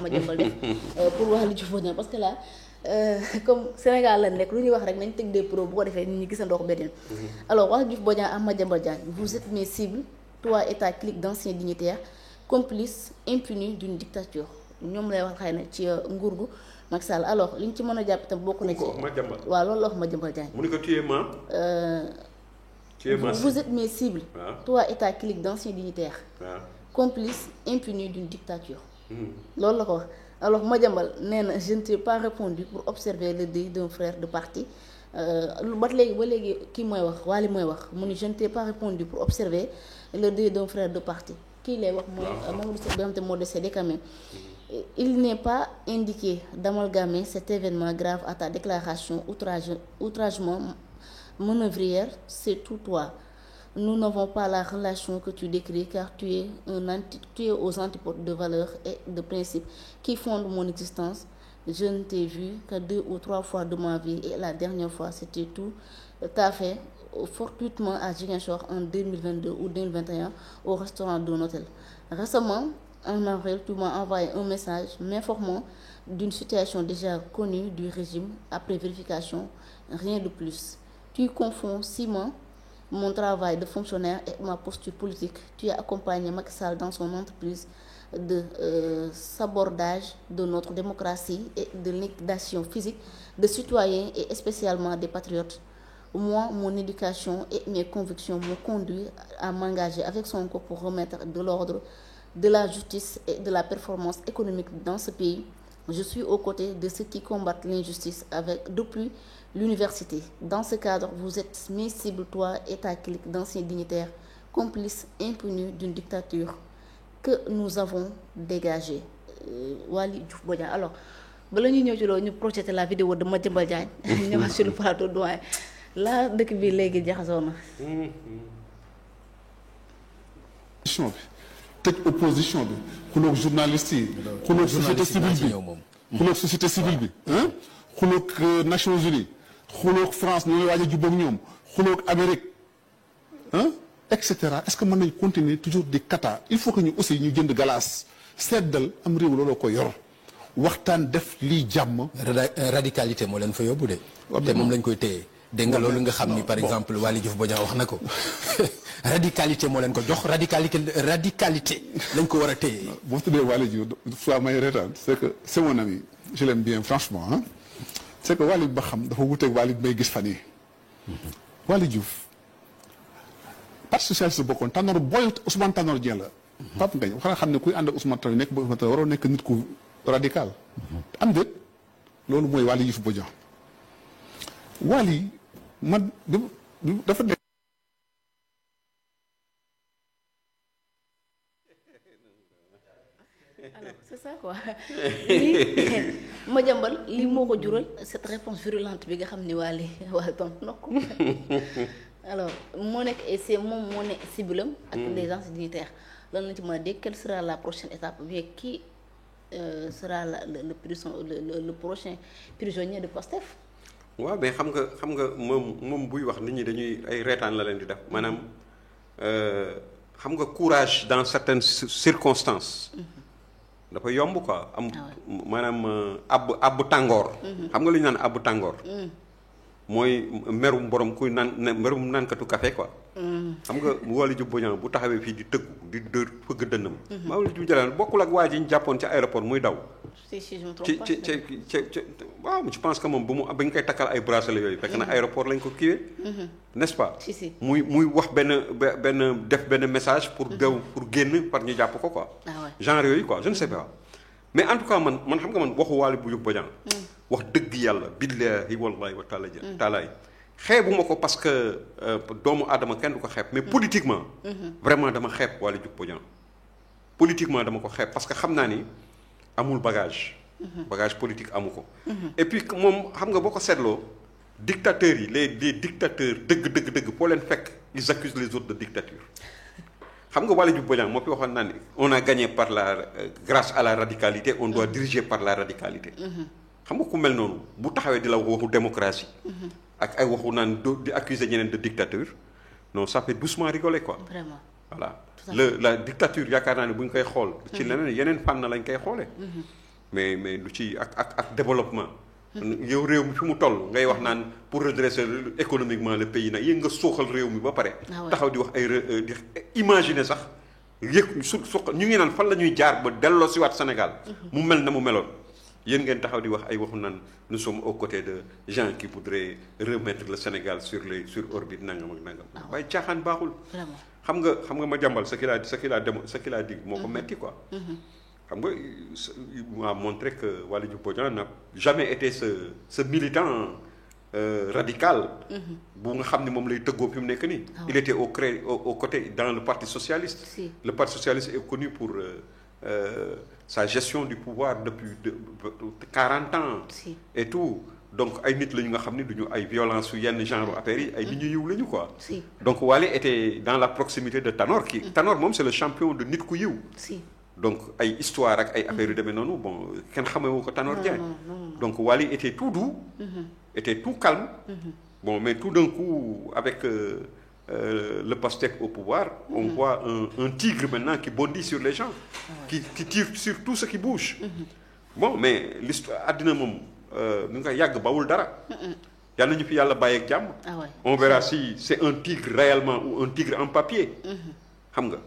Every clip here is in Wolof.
Madiambal def pour Waly Diouf Bodiang parce que là comme Sénégal la nekk lu ñuy wax rek nañ teg des pros bu ko defee nit ñi gisandoo ko beneen. Alors Waly Diouf Bodiang ak Madiambal Diagne vous êtes mes cibles toi et ta clique d'anciens dignitaires complices impunis d'une dictature ñoom lay wax xëy na ci nguur gu Macky Sall alors li ñu ci mën a jàpp itam bokk na ci. waaw loolu la wax Madiambal Diagne. mu ne ko tu es ma. Vous êtes mes cibles. Toi et ta clique d'anciens dignitaires. Complices impunis d'une dictature. loolu la ko wax alors Madiambal nee na je ne t'ai pas répondu pour observer le deuil d'un frère de parti ba léegi kii mooy wax Waly mooy wax mu ni je ne t'ai pas répondu pour observer le deuil d'un frère de parti kii lay wax mooy Mamadou Seck bi nga xam te moo décédé quand même. Il n'est pas indiqué d'amalgamer cet événement grave à ta déclaration outragement manœuvrière, c'est tout toi. Nous n'avons pas la relation que tu décris car tu es aux antipodes de valeurs et de principes qui fondent mon existence. Je ne t'ai vu que 2 ou 3 fois de ma vie et la dernière fois c'était tout à fait fortuitement à Ziguinchor en 2022 ou 2021 au restaurant d'un hôtel. Récemment, en avril, tu m'as envoyé un message m'informant d'une situation déjà connue du régime après vérification, rien de plus. Tu confonds ciment mon travail de fonctionnaire et ma posture politique. Tu as accompagné Macky Sall dans son entreprise de sabordage de notre démocratie et de liquidation physique de citoyens et spécialement des patriotes. Moi, mon éducation et mes convictions m'ont conduit à m'engager avec Sonko pour remettre de l'ordre, de la justice et de la performance économique dans ce pays. Je suis aux côtés de ceux qui combattent l'injustice depuis l'université. Dans ce cadre, vous êtes mes cibles, toi et ta clique d'anciens dignitaires, complices impunis d'une dictature que nous avons dégagée. Waly Diouf Bodiang. Alors, bala ñuy ñëw ci loolu ñu projeté la vidéo de Madiambal Diagne ñu ñëwaat sur le plateau doyen la dëkk bi léegi jaxasoo na. tëj opposition bi xuloog journaliste yi xuloog société civile bi xuloog société civile bi xuloog Nations Unies xuloog France ñu ngi waaj a jubboog ñoom xuloog Amérique et cetera est-ce que mën nañ continuer toujours di kata il faut que ñu aussi ñu jënd galaas seddal am réew looloo ko yor waxtaan def lii jàmm. radicalité moo leen fa yóbbu de. te moom lañ koy téye. dégg nga loolu nga xam ni par exemple Waly Diouf Bodiang wax na ko radicalité moo leen ko jox radicalité lañ ko war a téye. boo tuddee Waly Diouf soit may reetaan c'est que c'est mon ami je l'aime bien franchement c'est que Waly ba xam dafa wuteeg Waly bi may gis fan yii. Waly Diouf parti socialiste bokkoon Tanor booy Ousmane Tanor Dieng la. Pape Ngagne wax nga xam ne kuy ànd ak Ousmane Tanor nekk ba Ousmane Tanor waroo nekk nit ku radical. am déet loolu mooy Waly Diouf Bodiang Waly man dafa nekk. alors c'est ça quoi lii Madiambal lii moo ko jural cette réponse virulente bi nga xam ni Waly tontu na ko alors moo nekk et c'est moom moo ne cibilam ak les anciens dignitaires lan lañ ci mën a dégg quelle sera la prochaine étape bien qui sera le prochain prisonnier de Pastef. waaw mais xam nga moom buy wax nit ñi dañuy ay reetaan la leen di def maanaam xam nga courage dans certaines circonstances dafa yomb quoi am maanaam abbu tàngoor xam nga lu ñu naan abbu tàngoor mooy merum borom kuy merum naankatu café quoi xam nga Waly Diouf Bodiang bu taxawee fii di tëggu di dër fëgg dënnam Waly Diouf Bodiang bokkul ak waa ji ñu jàppoon ci aéroport muy daw ci waaw je pense que moom ba ñu koy takkal ay bracelet yooyu fekk na aéroport lañ ko kiiwee n'est-ce pas muy wax benn message pour daw pour génn par ñu jàpp ko quoi genre yooyu quoi je ne sais pas mais en tout cas man xam nga man waxu Waly Diouf Bodiang wax dëgg yàlla billahi wallahi wa taalaay xeebuma ko parce que doomu aadama kenn du ko xeeb mais politiquement vraiment dama xeeb Waly Diouf Bodiang politiquement dama ko xeeb parce que xam naa ni amul bagage politique amu ko et puis moom xam nga boo ko seetloo dictateurs yi les dictateurs dëgg foo leen fekk ils accusent les autres de dictature xam nga Waly Diouf Bodiang moo fi waxoon naa ni on a gagné par grâce à la radicalité on doit diriger par la radicalité xam nga ku mel noonu bu taxawee di la waxu démocratie ak ay waxu naan di accuser ñeneen de dictature non ça fait doucement rigoler quoi vraiment voilà la dictature yaakaar naa ne bu ñu koy xool ci leneen yeneen fànn lañ koy xoolee mais lu ci ak développement. yow réew mi fi mu toll ngay wax naan pour redresser économiquement le pays nag yéen nga suuxal réew mi ba pare. taxaw di wax di imaginer sax yëg ñu ngi naan fan la ñuy jaar ba delloo si waat Sénégal. mu mel na mu meloon. yéen ngeen taxaw di wax ay waxu naan nous sommes aux côtés de gens qui voudraient remettre le Sénégal sur orbite nangam ak nangam. waaye caaxaan baaxul. xam nga ma jàmbal ce qu'il a dit moo ko metti quoi. xam nga m'a montré que Waly Diouf Bodiang n'a jamais été ce militant radical. bu nga xam ne moom lay tëggoo fi mu nekk nii. il était au côté dans le parti socialiste. Si. Le parti socialiste est connu pour sa gestion du pouvoir depuis 40 ans. Si. Et tout donc ay nit la ñu nga xam ne du ñu ay violence su yenn genre affaires yi ay nit ñu yiw la ñu quoi. Si. Donc Waly était dans la proximité de Tanor kii. Tanor moom c'est le champion de nit ku yiw. Si. Donc ay histoire ak ay affaires yu demee noonu bon kenn xamewu ko Tanor Dieng. Donc Waly était tout doux. Était tout calme. Bon mais tout d'un coup avec le Pastef au pouvoir. On voit un tigre maintenant qui bondit sur les gens. qui tire sur tout ce qui bouge. Bon mais l'histoire àddina moom nu nga yàgg bawul dara. yal nañu fi yàlla bàyyi ak jàmm. On verra si c'est un tigre réellement ou un tigre en papier. xam nga.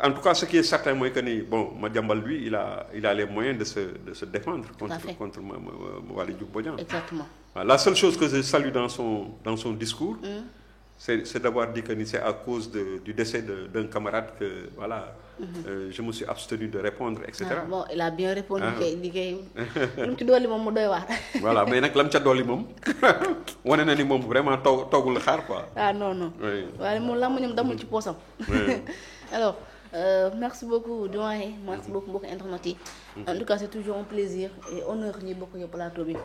En tout cas ce qui est certain mooy que ni bon Madiambal lui il a les moyens de se défendre contre Waly Diouf Bodiang. Exactement. La seule chose que je salue dans son discours. C'est d'avoir dit que ni c'est à cause du décès d'un camarade que voilà. Je me suis abstenu de répondre et cetera. Bon il a bien répondu. liggéey lu mu ci dolli moom mu doy waar. Voilà mais nag lam ca dolli moom wane na ni moom vraiment toogul xaar quoi. Non. waaye moom la mu ñoom damul ci poosam. Alors merci beaucoup doyen merci beaucoup mbokk internet yi. En tout cas c'est toujours un plaisir et honneur ñuy bokk yow plateau bi.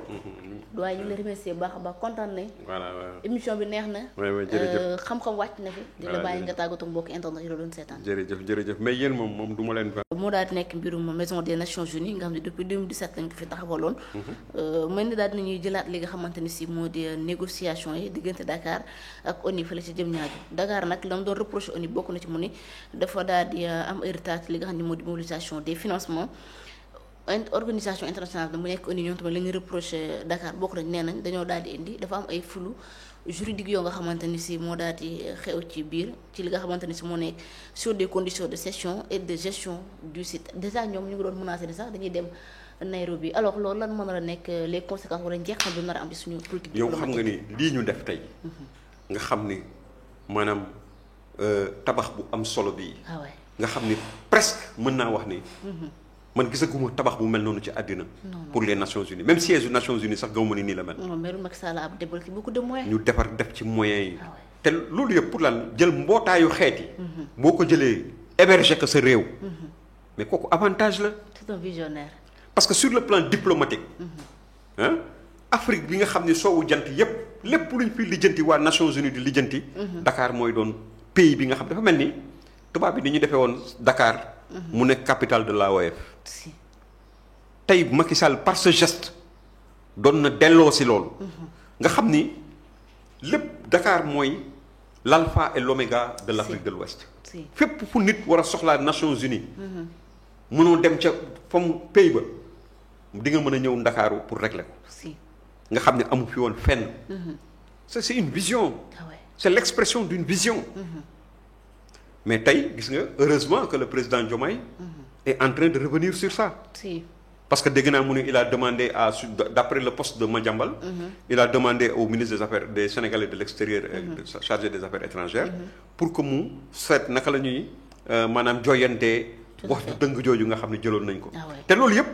doyen ñu ngi lay remercier baax a baax kontaan nañ. voilà émission bi neex na. jërëjëf xam-xam wàcc na fi. di la bàyyi nga tàggatoo mbokk internet yi la doon seetaan. jërëjëf mais yéen moom du ma leen. moo daal di nekk mbirum maison des Nations Unies nga xam ne depuis 2017 lañ ko fi taxawaloon. mën ni daal dinañuy jëlaat li nga xamante ni si moo di négociation yi diggante Dakar ak ONU fële ci Diamniadio Dakar nag la mu doon reproché ONU bokk na ci mu ni dafa daal di am ay retard li nga xam ne moo di mobilisation des financements. Organisation internationale da mu nekk ONU ñoom tamit la ñuy reproché Dakar bokk nañ nee nañ dañoo daal di indi dafa am ay flou juridique yoo nga xamante ni si moo daal di xew ci biir ci li nga xamante ni si moo nekk sur des conditions de cession et de gestion du site déjà ñoom ñu ngi doon menacé ni sax dañuy dem Nairobi alors loolu lan mën na la nekk les conséquences wala njeexal bi nar a am ci suñu politique yow xam nga ni lii ñu def tey nga xam ni maanaam tabax bu am solo bii nga xam ni presque mën naa wax ni man gisaguma tabax bu mel noonu ci àddina. pour les Nations Unies même siège des Nations Unies sax gaw ma ni nii la mel. non mais Macky Sall a débloqué beaucoup de moyens. ñu def ci moyens yi. te loolu yëpp pour lan jël mbootaayu xeet yi. boo ko jëlee héberger ko sa réew. mais kooku avantage la. c'est un visionnaire. parce que sur le plan diplomatique. Afrique bi nga xam ne soowu jant yëpp lépp luñ fi lijjanti waa Nations Unies di lijjanti. Dakar mooy doon pays bi nga xam dafa mel ni tubaab bi ni ñu defee woon Dakar. mu nekk capitale de l'AOF. tey Macky Sall par ce geste doon na delloo si loolu. nga xam ni lépp Dakar mooy l'alpha et l'oméga de l'Afrique de l'Ouest. fépp fu nit war a soxlaa Nations Unies. mënoo dem ca fam pays ba di nga mën a ñëw Ndakaaru pour régler ko. nga xam ne amu fi woon fenn. c'est une vision. c'est l'expression d'une vision. Mais tey gis nga heureusement que le président Diomaye est en train de revenir sur ça. Parce que dégg naa mu ne il a demandé d'après le poste de Madiambal. Il a demandé au ministre des Sénégalais de l'extérieur chargé des affaires étrangères. pour que mu seet naka la ñuy maanaam joyantee wax ju dëng jooju nga xam ne jëloon nañ ko. te loolu yëpp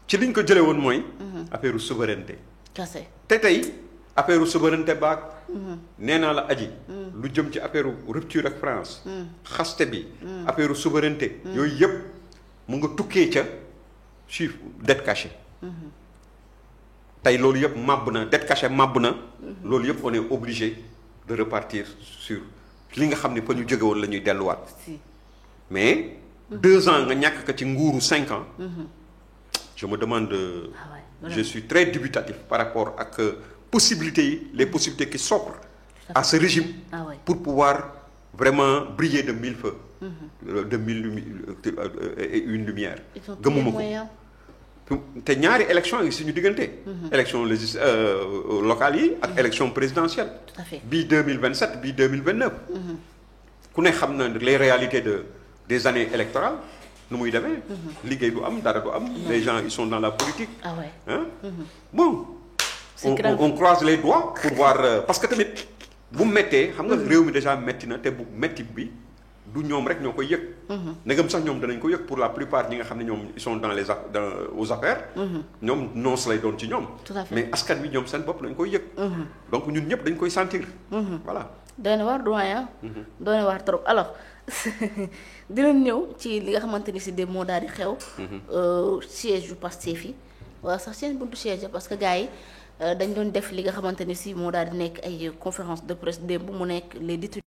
ci liñ ko jëlee woon mooy. affaire souveraineté. te tey affaire souveraineté baag. nee naa la aji. lu jëm ci affaire rupture ak France. xaste bi. affaire souveraineté. yooyu yëpp mu nga tukkee ca chiffre dette cachée. tey loolu yëpp màbb na dette cachée màbb na. loolu yëpp on est obligé de repartir sur li nga xam ne fa ñu jóge woon la ñuy delluwaat. mais 2 ans nga ñàkk ko ci nguuru 5 ans. je me demande. je suis très dubitatif par rapport ak possibilités yi les possibilités qui s'offrent à ce régime. pour pouvoir vraiment briller de 1000 feux. de 1000 et une lumière. gëmuma ko te ñaari élection yi suñu diggante. élection locales yi ak élection présidentielle. tout à fait bii 2027 bii 2029. ku ne xam na les réalités des années électorales nu muy demee. liggéey du am dara du am. les gens ils sont dans la politique. ah ouais. Hein? Bon. on croise les doigts pour voir parce que tamit bu méttee xam nga réew mi déjà métti na te bu métti bi du ñoom rek ñoo koy yëg. ndegam sax ñoom danañ ko yëg pour la plupart ñi nga xam ne ñoom ils sont aux affaires. ñoom noos lay doon ci ñoom. mais askan wi ñoom seen bopp dañ koy yëg. donc ñun ñëpp dañ koy sentir. voilà. doy na waar doyen. doy na waar trop alors dinañ ñëw ci li nga xamante ni si démb moo daal di xew. siège yu Pastef yi wala sax seen buntu siège parce que gars yi dañ doon def li nga xamante ni si moo daal di nekk ay conférence de presse démb mu nekk les détenus